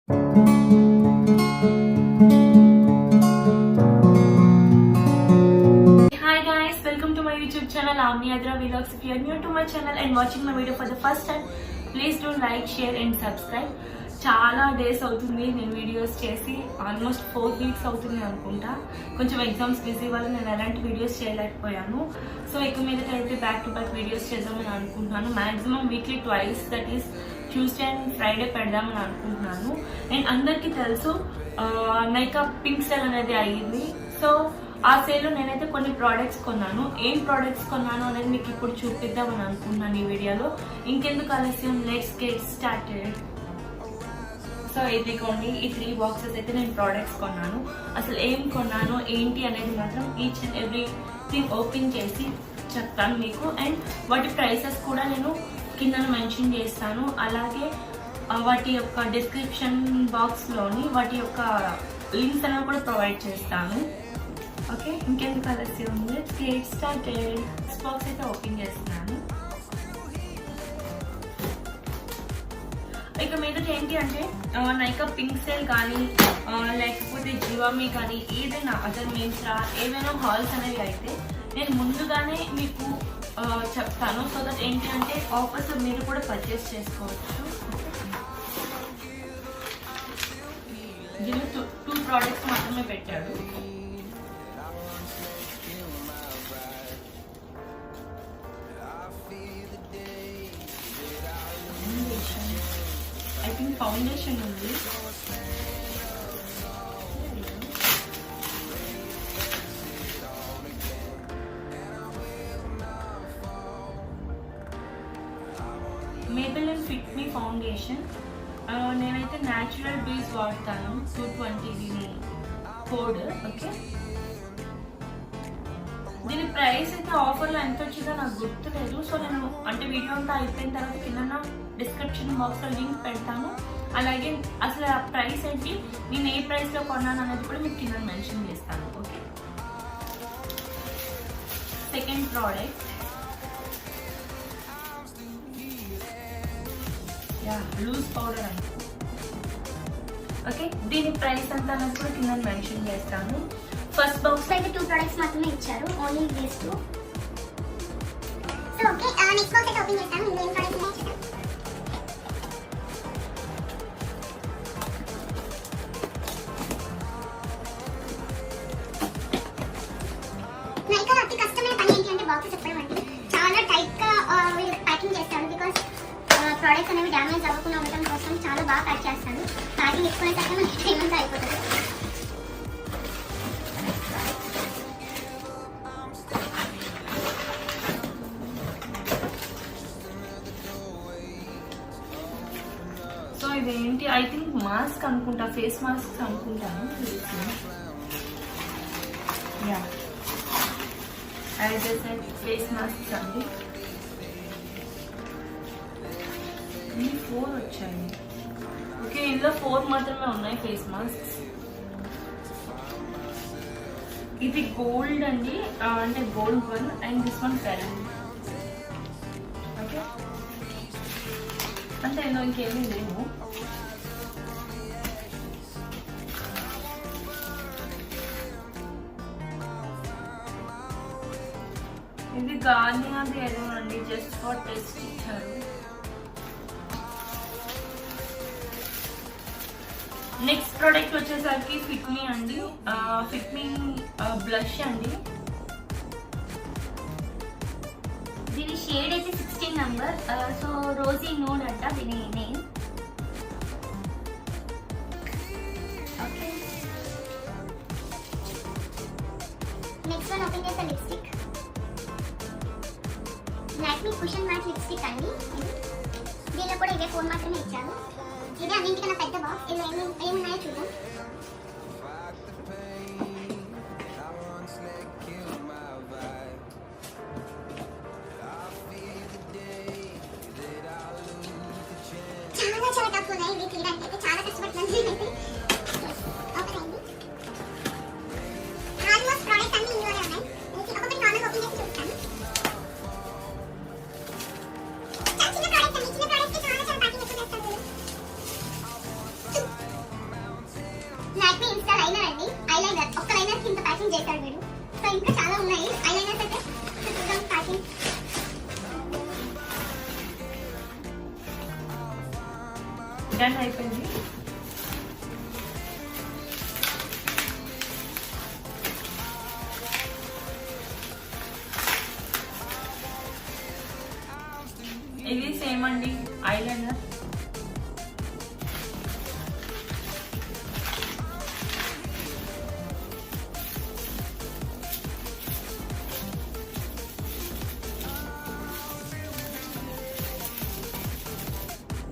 Hi guys, welcome to my YouTube channel Amni Adra Vlogs. If you are new to my channel and watching my video for the first time, please do like, share and subscribe. చాలా days అవుతుంది నేను videos చేసి, almost 4 weeks అవుతుంది అనుకుంటా. కొంచెం exams busy వల్ల నేను ఎలాంటి వీడియోస్ చేయలేకపోయాను. సో ఇక మీదట అయితే బ్యాక్ టు బ్యాక్ వీడియోస్ చేద్దామని అనుకుంటున్నాను. Maximum weekly twice, that is Tuesday and Friday పెడదామని అనుకుంటున్నాను. అండ్ అందరికీ తెలుసు నైకా పింక్ సేల్ అనేది అయ్యింది. సో ఆ సేల్లో నేనైతే కొన్ని ప్రోడక్ట్స్ కొన్నాను. ఏం ప్రోడక్ట్స్ కొన్నాను అనేది మీకు ఇప్పుడు చూపిద్దామని అనుకుంటున్నాను ఈ వీడియోలో. ఇంకెందుకు ఆలస్యం, లెట్స్ గెట్ స్టార్టెడ్. సో ఇదిగోండి, ఈ 3 బాక్సెస్ అయితే నేను ప్రోడక్ట్స్ కొన్నాను. అసలు ఏం కొన్నాను ఏంటి అనేది మాత్రం ఈచ్ అండ్ ఎవ్రీథింగ్ ఓపెన్ చేసి చెప్తాను మీకు. అండ్ వాటి ప్రైసెస్ కూడా నేను కింద మెన్షన్ చేస్తాను. అలాగే వాటి యొక్క డిస్క్రిప్షన్ బాక్స్లోని వాటి యొక్క లింక్స్ అనేవి కూడా ప్రొవైడ్ చేస్తాను. ఓకే, ఇంకెందుకు ఆలస్యం, లెట్స్ గెట్ స్టార్టెడ్. బాక్స్ అయితే ఓపెన్ చేస్తున్నాను. ఇక మీదట ఏంటి అంటే నైకా పింక్ సేల్ కానీ లేకపోతే జివామి కానీ ఏదైనా అదర్ మింత్రా ఏవైనా హాల్స్ అనేవి అయితే నేను ముందుగానే మీకు చెప్తాను. సో దట్ ఏంటి అంటే ఆఫర్స్ మీరు కూడా పర్చేస్ చేసుకోవచ్చు. దీనిలో 2 ప్రోడక్ట్స్ మాత్రమే పెట్టాడు. ఐ థింక్ ఫౌండేషన్ ఉంది. మేబెలిన్ ఫిట్ మీ ఫౌండేషన్. నేనైతే న్యాచురల్ బేస్ వాడతాను. 220 కోడ్. ఓకే, దీని ప్రైస్ అయితే ఆఫర్లో ఎంత వచ్చిందో నాకు గుర్తులేదు. సో నేను అంటే వీడియో అంతా అయిపోయిన తర్వాత కింద డిస్క్రిప్షన్ బాక్స్లో లింక్ పెడతాను. అలాగే అసలు ఆ ప్రైస్ ఏంటి, నేను ఏ ప్రైస్లో కొన్నాను అనేది కూడా మీకు కింద మెన్షన్ చేస్తాను. Okay, second product loose powder అండి. ఓకే, దీని ప్రైస్ ఎంత అనేది కూడా కింద మెన్షన్ చేస్తాను. ఫస్ట్ బాక్స్ అయితే 2 ప్రొడక్ట్స్ మాత్రమే ఇచ్చారు, only these 2. So okay, next box అయితే ఓపెన్ చేస్తాను. ఇందులో ఏం ప్రొడక్ట్స్ ఉన్నాయో చూద్దాం. నైకా అతి కష్టమైన పని ఏంటి అంటే బాక్సెస్ చెప్పడం అంటే చాలా టైట్ గా వీళ్ళు ప్యాకింగ్ చేస్తారు. బికాస్ ప్రొడక్ట్స్ అనేవి డ్యామేజ్ అవ్వకుండా ఉండటం కోసం చాలా బాగా ప్యాక్ చేస్తాను. ప్యాకింగ్ ఎక్కువైతే మనకి టైం అంతా అయిపోతుంది. సో ఇదేంటి, ఐ థింక్ మాస్క్ అనుకుంటా, ఫేస్ మాస్క్ అనుకుంటాను. యా, ఫేస్ మాస్క్ అండి. ఈ 4 వచ్చాయి. ఓకే, ఇందులో 4 మాత్రమే ఉన్నాయి ఫేస్ మాస్క్. ఇది గోల్డ్ అండి, అంటే gold 1 and this 1 pearl. Okay, అంటే ఇందులో ఇంకేమీ లేవు. ఇది గార్నియర్ది ఏదో అండి, జస్ట్ ఫర్ టెస్ట్ ఇచ్చారు. నెక్స్ట్ ప్రోడక్ట్ వచ్చేసరికి ఫిట్ మీ అండి. ఫిట్ మీ బ్లష్ అండి. దీని షేడ్ అయితే 16 నంబర్. సో రోజీ నోడ్ అంట దీని name. Okay, next one open చేసే lipstick. Lakme cushion matte lipstick అండి. దీనిలో కూడా ఇవే 4 మాత్రమే ఇచ్చారు. ఇది అన్నింటికన్నా పెద్ద బాక్స్. ఇందులో ఏమున్నాయో చూద్దాం. చాలా టఫ్ ఉన్నాయి ఇవి తీయడానికి, అయితే చాలా కష్టపడుతున్నాను నేనైతే. ఓపెన్ అయింది. ఆల్మోస్ట్ ప్రోడక్ట్ అన్ని ఇందులోనే ఉన్నాయి. ఒక్కొక్కటి నార్మల్ ఓపెన్ చేసి చూస్తాను. చిన్న ప్రోడక్ట్ అండి, చిన్న ప్రోడక్ట్ చాలా ప్యాకింగ్ ఎక్కువ చేస్తాను. ఐలైనర్ ఒక్క లైనర్ కింద ప్యాకింగ్ చేశాడు వీడు. సో ఇంకా చాలా ఉన్నాయి ఐలైనర్స్ అయితే చూద్దాం ప్యాకింగ్. డన్ అయిపోయింది. ఇది సేమ్ అండి eyeliner.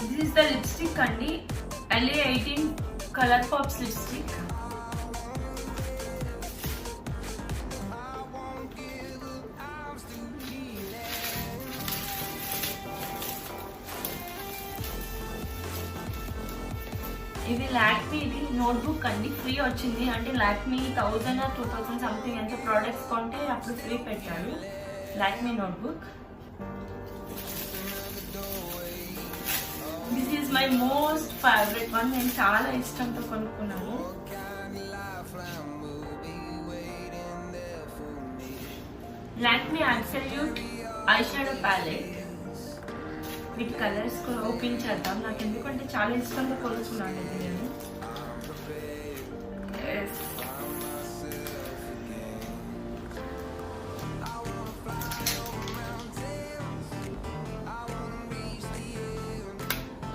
This is the lipstick అండి, LA18 కలర్ పాప్స్ లిప్స్టిక్. ఇది లాక్మీ, ఇది నోట్బుక్ అండి, ఫ్రీ వచ్చింది. అంటే లాక్మీ 1000 or 2000 సంథింగ్ ఎంత ప్రోడక్ట్స్ కొంటే అప్పుడు ఫ్రీ పెట్టాడు. Lakme notebook. This is my most favourite one. నేను చాలా ఇష్టంతో కొనుక్కున్నాను. Lakme absolute eye shadow palette. వీటి కలర్స్ కూడా ఓపెన్ చేద్దాం. నాకు ఎందుకంటే చాలా ఇష్టంగా కొనుక్కున్నాను ఇది నేను.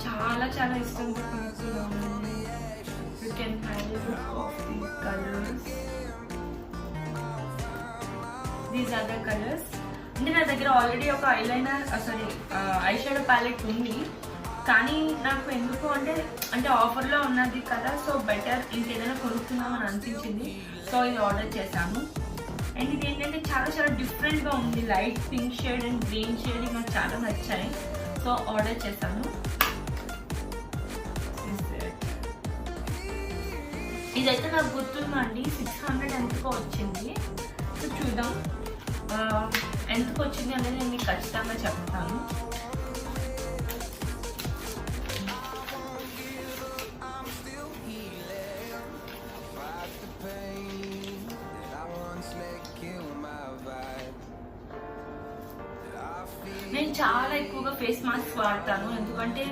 చాలా చాలా ఇష్టంగా కొనుక్కున్నాను. You can have a look of the colours. These are the colours. అంటే నా దగ్గర ఆల్రెడీ ఒక ఐలైనర్ ఐ షాడో ప్యాలెట్ ఉంది, కానీ నాకు ఎందుకు అంటే ఆఫర్లో ఉన్నది కదా, సో బెటర్ ఇంకేదైనా కొనుక్కుందామని అనిపించింది. సో ఇది ఆర్డర్ చేశాను. అండ్ ఇది ఏంటంటే చాలా చాలా డిఫరెంట్గా ఉంది. Light pink shade and green shade నాకు చాలా నచ్చాయి. సో ఆర్డర్ చేశాను. ఇదైతే నాకు గుర్తుందండి, 600 ఎంతకో వచ్చింది. సో చూద్దాం ఎంతకు వచ్చింది అనేది నేను మీకు ఖచ్చితంగా చెప్తాను. నేను చాలా ఎక్కువగా ఫేస్ మాస్క్ వాడతాను, ఎందుకంటే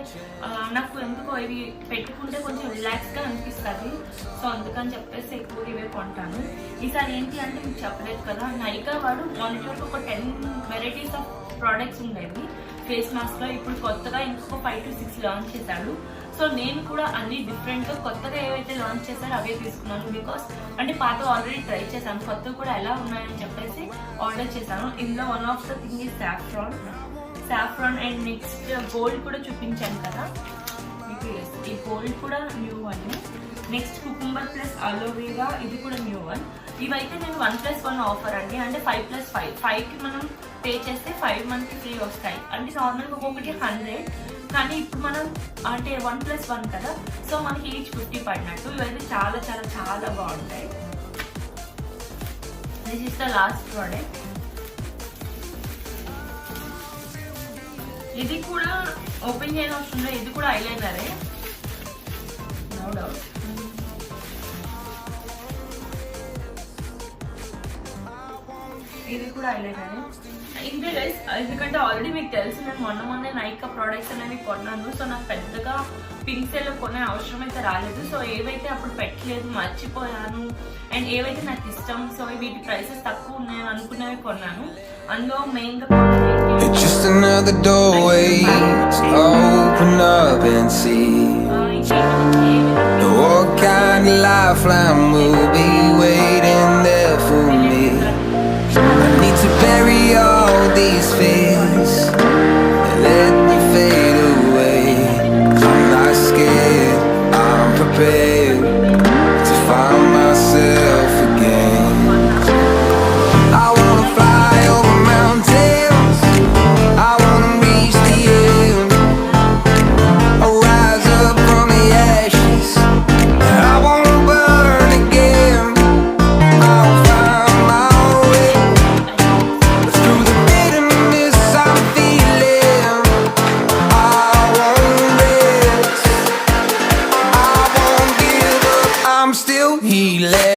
నాకు ఎందుకో ఇవి పెట్టుకుంటే కొంచెం రిలాక్స్గా అనిపిస్తుంది. సో అందుకని చెప్పేసి ఎక్కువగా ఇవే కొంటాను. ఈసారి ఏంటి అంటే మీకు చెప్పలేదు కదా, నైకా వాడు మానిటర్కి ఒక 10 వెరైటీస్ ఆఫ్ ప్రోడక్ట్స్ ఉండేవి ఫేస్ మాస్క్లో. ఇప్పుడు కొత్తగా ఇంకొక 5 to 6 లాంచ్ చేశాడు. సో నేను కూడా అన్ని డిఫరెంట్గా కొత్తగా ఏవైతే లాంచ్ చేశారో అవే తీసుకున్నాను. బికాస్ అంటే పాత ఆల్రెడీ ట్రై చేశాను, కొత్తగా కూడా ఎలా ఉన్నాయని చెప్పేసి ఆర్డర్ చేశాను. ఇందులో వన్ ఆఫ్ ద థింగ్ ఈ సాఫ్రాన్ అండ్ నెక్స్ట్ గోల్డ్ కూడా చూపించాను కదా మీకు. ఈ గోల్డ్ కూడా new one. Next cucumber plus aloe vera, ఇది కూడా న్యూ వన్. ఇవైతే నేను 1+1 ఆఫర్ అండి, అంటే 5+5. 5కి మనం పే చేస్తే 5 మనకి ఫ్రీ వస్తాయి. అంటే నార్మల్గా ఒక్కొక్కటి 100, కానీ ఇప్పుడు మనం అంటే 1+1 కదా, సో మనకి ఈచ్ 50 పడినట్టు. ఇవైతే చాలా చాలా చాలా బాగుంటాయి. This is the last product. ఇది కూడా ఓపెన్ చేయని అవసరం లేదు, ఇది కూడా ఐలైనరే, నో డౌట్. ఇది కూడా ఐలైనరే. ఇంతే గైస్, ఎందుకంటే ఆల్రెడీ మీకు తెలుసు నేను మొన్న నైకా ప్రోడక్ట్స్ అనేవి కొన్నాను. సో నాకు పెద్దగా పింక్ సేల్లో కొనే అవసరం అయితే రాలేదు. సో ఏవైతే అప్పుడు పెట్టలేదు మర్చిపోయాను, అండ్ ఏవైతే నాకు ఇష్టం, సో వీటి ప్రైసెస్ తక్కువ ఉన్నాయని అనుకున్నవి కొన్నాను. అందులో మెయిన్గా just another doorway to open up and see what kind of lifeline will be waiting there for me. I need to bury all these fears and let them fade away. I'm not scared, I'm prepared to find myself again. I wanna fly over mountains, I wanna reach the end, I'll rise up from the ashes, I wanna burn again. I'll find my way through the bitterness I'm feeling. I won't rest, I won't give up, I'm still healing.